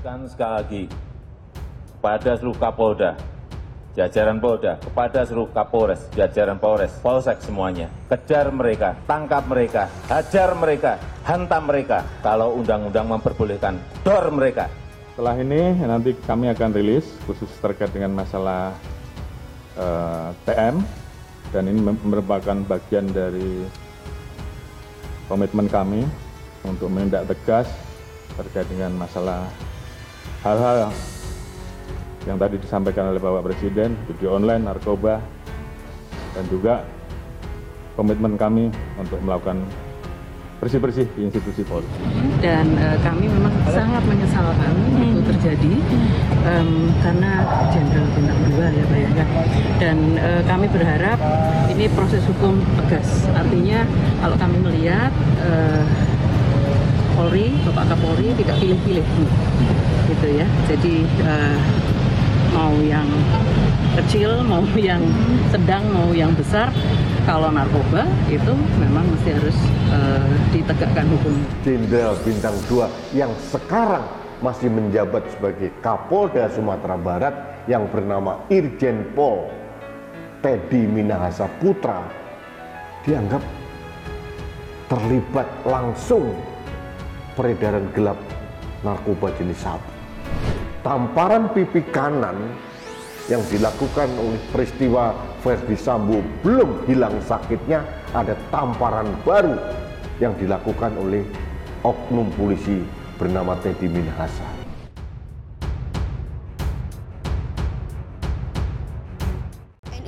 Ingatkan sekali lagi kepada seluruh Kapolda, jajaran Polda, kepada seluruh Kapolres, jajaran Polres, Polsek semuanya. Kejar mereka, tangkap mereka, hajar mereka, hantam mereka. Kalau undang-undang memperbolehkan, dor mereka. Setelah ini nanti kami akan rilis khusus terkait dengan masalah TM, dan ini merupakan bagian dari komitmen kami untuk menindak tegas terkait dengan masalah hal-hal yang tadi disampaikan oleh Bapak Presiden, judi online, narkoba, dan juga komitmen kami untuk melakukan bersih-bersih di institusi Polri. Dan kami memang sangat menyesalkan itu terjadi karena Jenderal Bintang 2 ya Pak ya. Dan kami berharap ini proses hukum tegas. Artinya kalau kami melihat Polri, Bapak Kapolri tidak pilih-pilih gitu ya. Jadi mau yang kecil, mau yang sedang, mau yang besar, kalau narkoba itu memang mesti harus ditegakkan hukum. Jenderal Bintang 2 yang sekarang masih menjabat sebagai Kapolda Sumatera Barat yang bernama Irjen Pol Teddy Minahasa Putra dianggap terlibat langsung peredaran gelap narkoba jenis sabu. Tamparan pipi kanan yang dilakukan oleh peristiwa Verdi Sambo belum hilang sakitnya, ada tamparan baru yang dilakukan oleh oknum polisi bernama Teddy Minahasa.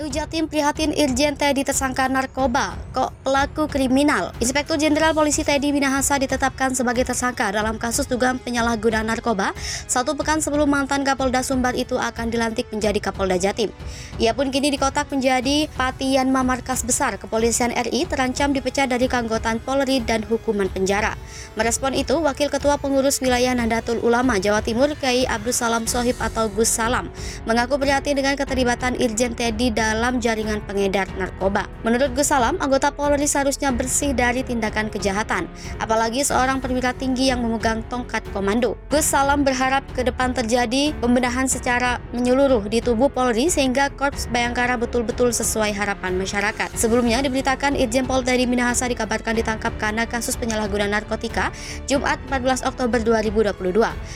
Jatim prihatin Irjen Teddy tersangka narkoba, kok pelaku kriminal. Inspektur Jenderal Polisi Teddy Minahasa ditetapkan sebagai tersangka dalam kasus dugaan penyalahgunaan narkoba 1 pekan sebelum mantan Kapolda Sumbar itu akan dilantik menjadi Kapolda Jatim. Ia pun kini dikotak menjadi Patianma Markas Besar Kepolisian RI, terancam dipecat dari keanggotaan Polri dan hukuman penjara. Merespon itu, Wakil Ketua Pengurus Wilayah Nahdlatul Ulama Jawa Timur Kiai Abdul Salam Shohib atau Gus Salam mengaku prihatin dengan keterlibatan Irjen Teddy dalam jaringan pengedar narkoba. Menurut Gus Salam, anggota Polri seharusnya bersih dari tindakan kejahatan, apalagi seorang perwira tinggi yang memegang tongkat komando. Gus Salam berharap ke depan terjadi pembenahan secara menyeluruh di tubuh Polri sehingga Korps Bayangkara betul-betul sesuai harapan masyarakat. Sebelumnya diberitakan Irjen Pol Teddy Minahasa dikabarkan ditangkap karena kasus penyalahgunaan narkotika Jumat 14 Oktober 2022.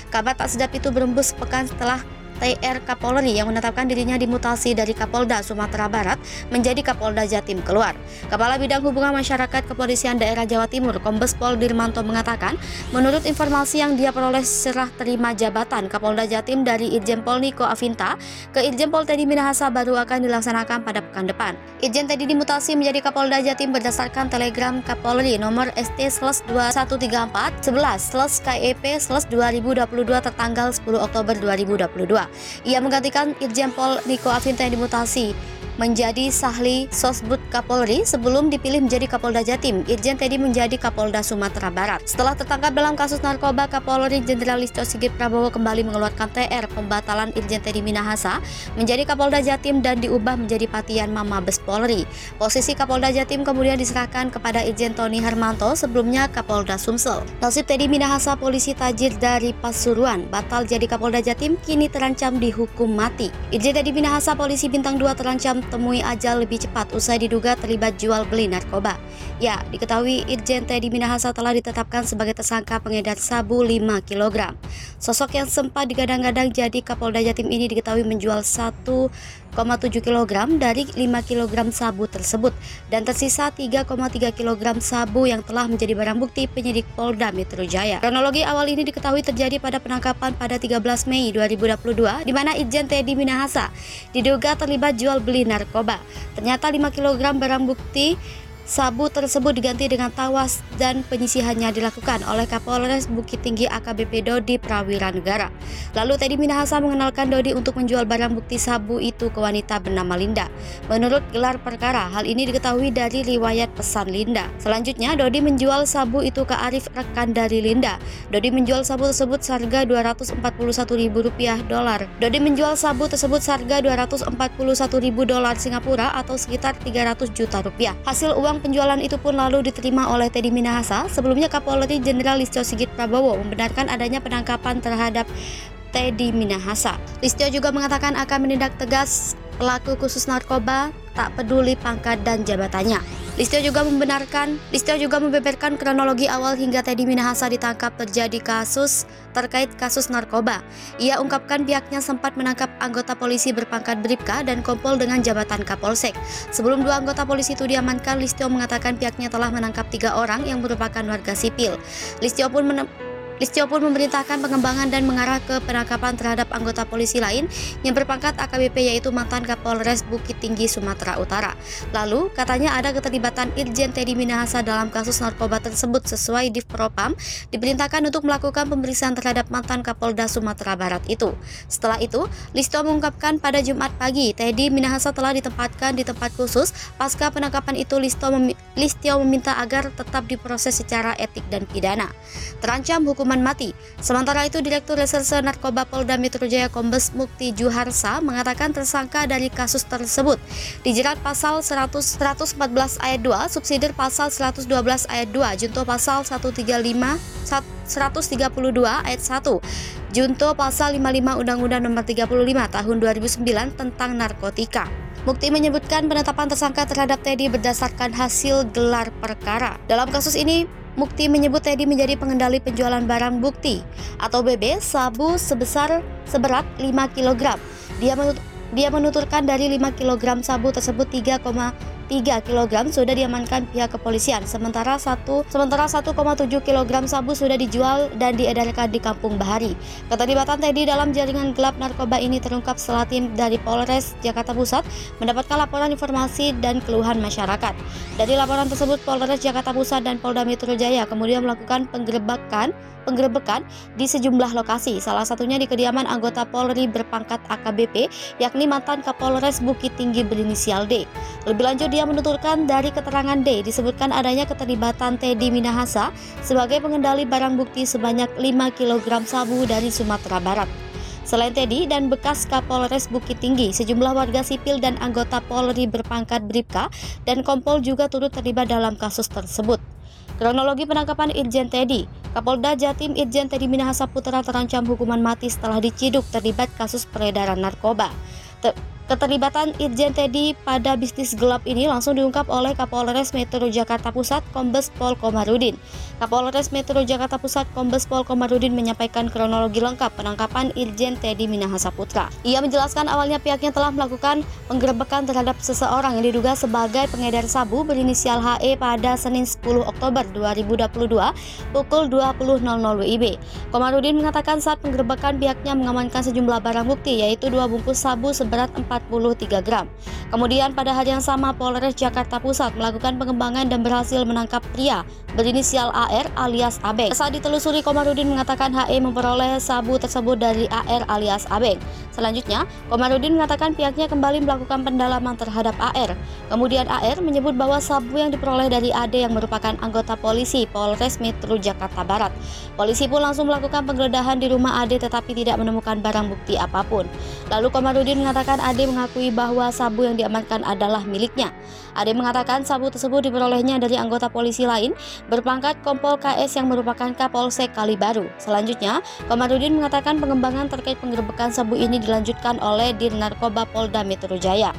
Kabar tak sedap itu berembus sepekan setelah TR Kapolri yang menetapkan dirinya dimutasi dari Kapolda Sumatera Barat menjadi Kapolda Jatim keluar. Kepala Bidang Hubungan Masyarakat Kepolisian Daerah Jawa Timur Kombes Pol Dirmanto mengatakan, menurut informasi yang dia peroleh serah terima jabatan Kapolda Jatim dari Irjen Pol Niko Afinta ke Irjen Pol Teddy Minahasa baru akan dilaksanakan pada pekan depan. Irjen Teddy dimutasi menjadi Kapolda Jatim berdasarkan telegram Kapolri nomor ST/2134 11/KEP/2022 tertanggal 10 Oktober 2022. Ia menggantikan Irjen Pol Niko Afinta yang dimutasi menjadi Sahli Sosbud Kapolri sebelum dipilih menjadi Kapolda Jatim. Irjen Teddy menjadi Kapolda Sumatera Barat. Setelah tertangkap dalam kasus narkoba, Kapolri Jenderal Listio Sigit Prabowo kembali mengeluarkan TR pembatalan Irjen Teddy Minahasa menjadi Kapolda Jatim dan diubah menjadi Patianma Mabes Polri. Posisi Kapolda Jatim kemudian diserahkan kepada Irjen Tony Hermanto, sebelumnya Kapolda Sumsel. Nasib Teddy Minahasa, polisi tajir dari Pasuruan, batal jadi Kapolda Jatim, kini terancam dihukum mati. Irjen Teddy Minahasa, polisi bintang 2 terancam temui ajal lebih cepat usai diduga terlibat jual beli narkoba. Ya, diketahui Irjen Teddy Minahasa telah ditetapkan sebagai tersangka pengedar sabu 5 kg. Sosok yang sempat digadang-gadang jadi Kapolda Jatim ini diketahui menjual 1,7 kg dari 5 kg sabu tersebut dan tersisa 3,3 kg sabu yang telah menjadi barang bukti penyidik Polda Metro Jaya. Kronologi awal ini diketahui terjadi pada penangkapan pada 13 Mei 2022 di mana Irjen Teddy Minahasa diduga terlibat jual beli narkoba. Ternyata 5 kg barang bukti sabu tersebut diganti dengan tawas dan penyisihannya dilakukan oleh Kapolres Bukit Tinggi AKBP Dodi Prawira Negara. Lalu Teddy Minahasa mengenalkan Dodi untuk menjual barang bukti sabu itu ke wanita bernama Linda. Menurut gelar perkara, hal ini diketahui dari riwayat pesan Linda. Selanjutnya, Dodi menjual sabu itu ke Arif, rekan dari Linda. Dodi menjual sabu tersebut seharga Rp241.000 dolar. Dodi menjual sabu tersebut seharga Rp241.000 Singapura atau sekitar 300 juta rupiah. Hasil uang uang penjualan itu pun lalu diterima oleh Teddy Minahasa. Sebelumnya Kapolri Jenderal Listio Sigit Prabowo membenarkan adanya penangkapan terhadap Teddy Minahasa. Listio juga mengatakan akan menindak tegas pelaku khusus narkoba tak peduli pangkat dan jabatannya. Listio juga membeberkan kronologi awal hingga Teddy Minahasa ditangkap terjadi terkait kasus narkoba. Ia ungkapkan pihaknya sempat menangkap anggota polisi berpangkat Bribka dan Kompol dengan jabatan Kapolsek. Sebelum 2 anggota polisi itu diamankan, Listio mengatakan pihaknya telah menangkap 3 orang yang merupakan warga sipil. Listio pun memerintahkan pengembangan dan mengarah ke penangkapan terhadap anggota polisi lain yang berpangkat AKBP, yaitu mantan Kapolres Bukit Tinggi, Sumatera Utara. Lalu, katanya ada keterlibatan Irjen Teddy Minahasa dalam kasus narkoba tersebut. Sesuai Divpropam, diperintahkan untuk melakukan pemeriksaan terhadap mantan Kapolda Sumatera Barat itu. Setelah itu, Listio mengungkapkan pada Jumat pagi, Teddy Minahasa telah ditempatkan di tempat khusus. Pasca penangkapan itu, Listio meminta agar tetap diproses secara etik dan pidana. Terancam hukuman mati. Sementara itu, Direktur Reserse Narkoba Polda Metro Jaya Kombes Mukti Juharsa mengatakan tersangka dari kasus tersebut dijerat pasal 114 ayat 2, subsidiar pasal 112 ayat 2, junto pasal 132 ayat 1, junto pasal 55 Undang-Undang Nomor 35 Tahun 2009 tentang narkotika. Mukti menyebutkan penetapan tersangka terhadap Teddy berdasarkan hasil gelar perkara. Dalam kasus ini, Mukti menyebut Teddy menjadi pengendali penjualan barang bukti atau BB sabu seberat 5 kg. Dia menuturkan dari 5 kg sabu tersebut 3,3 kg sudah diamankan pihak kepolisian, sementara 1,7 kg sabu sudah dijual dan diedarkan di Kampung Bahari. Keterlibatan Teddy dalam jaringan gelap narkoba ini terungkap setelah tim dari Polres Jakarta Pusat mendapatkan laporan informasi dan keluhan masyarakat. Dari laporan tersebut, Polres Jakarta Pusat dan Polda Metro Jaya kemudian melakukan penggerebekan di sejumlah lokasi, salah satunya di kediaman anggota Polri berpangkat AKBP, yakni mantan Kapolres Bukit Tinggi berinisial D. Lebih lanjut, dia menuturkan dari keterangan D disebutkan adanya keterlibatan Teddy Minahasa sebagai pengendali barang bukti sebanyak 5 kg sabu dari Sumatera Barat. Selain Teddy dan bekas Kapolres Bukit Tinggi, sejumlah warga sipil dan anggota Polri berpangkat Bribka dan Kompol juga turut terlibat dalam kasus tersebut. Kronologi penangkapan Irjen Teddy. Kapolda Jatim Irjen Teddy Minahasa Putra terancam hukuman mati setelah diciduk terlibat kasus peredaran narkoba. Keterlibatan Irjen Teddy pada bisnis gelap ini langsung diungkap oleh Kapolres Metro Jakarta Pusat Kombes Pol Komarudin. Kapolres Metro Jakarta Pusat Kombes Pol Komarudin menyampaikan kronologi lengkap penangkapan Irjen Teddy Minahasa Putra. Ia menjelaskan awalnya pihaknya telah melakukan penggerebekan terhadap seseorang yang diduga sebagai pengedar sabu berinisial HE pada Senin 10 Oktober 2022 pukul 20.00 WIB. Komarudin mengatakan saat penggerebekan pihaknya mengamankan sejumlah barang bukti, yaitu 2 bungkus sabu seberat 43 gram. Kemudian pada hari yang sama, Polres Jakarta Pusat melakukan pengembangan dan berhasil menangkap pria berinisial AR alias Abeng. Saat ditelusuri, Komarudin mengatakan HE memperoleh sabu tersebut dari AR alias Abeng. Selanjutnya, Komarudin mengatakan pihaknya kembali melakukan pendalaman terhadap AR. Kemudian AR menyebut bahwa sabu yang diperoleh dari AD yang merupakan anggota polisi Polres Metro Jakarta Barat. Polisi pun langsung melakukan penggeledahan di rumah AD tetapi tidak menemukan barang bukti apapun. Lalu Komarudin mengatakan AD mengakui bahwa sabu yang diamankan adalah miliknya. AD mengatakan sabu tersebut diperolehnya dari anggota polisi lain berpangkat Kompol KS yang merupakan Kapolsek Kalibaru. Selanjutnya, Komarudin mengatakan pengembangan terkait penggerebekan sabu ini dilanjutkan oleh Dir Narkoba Polda Metro Jaya.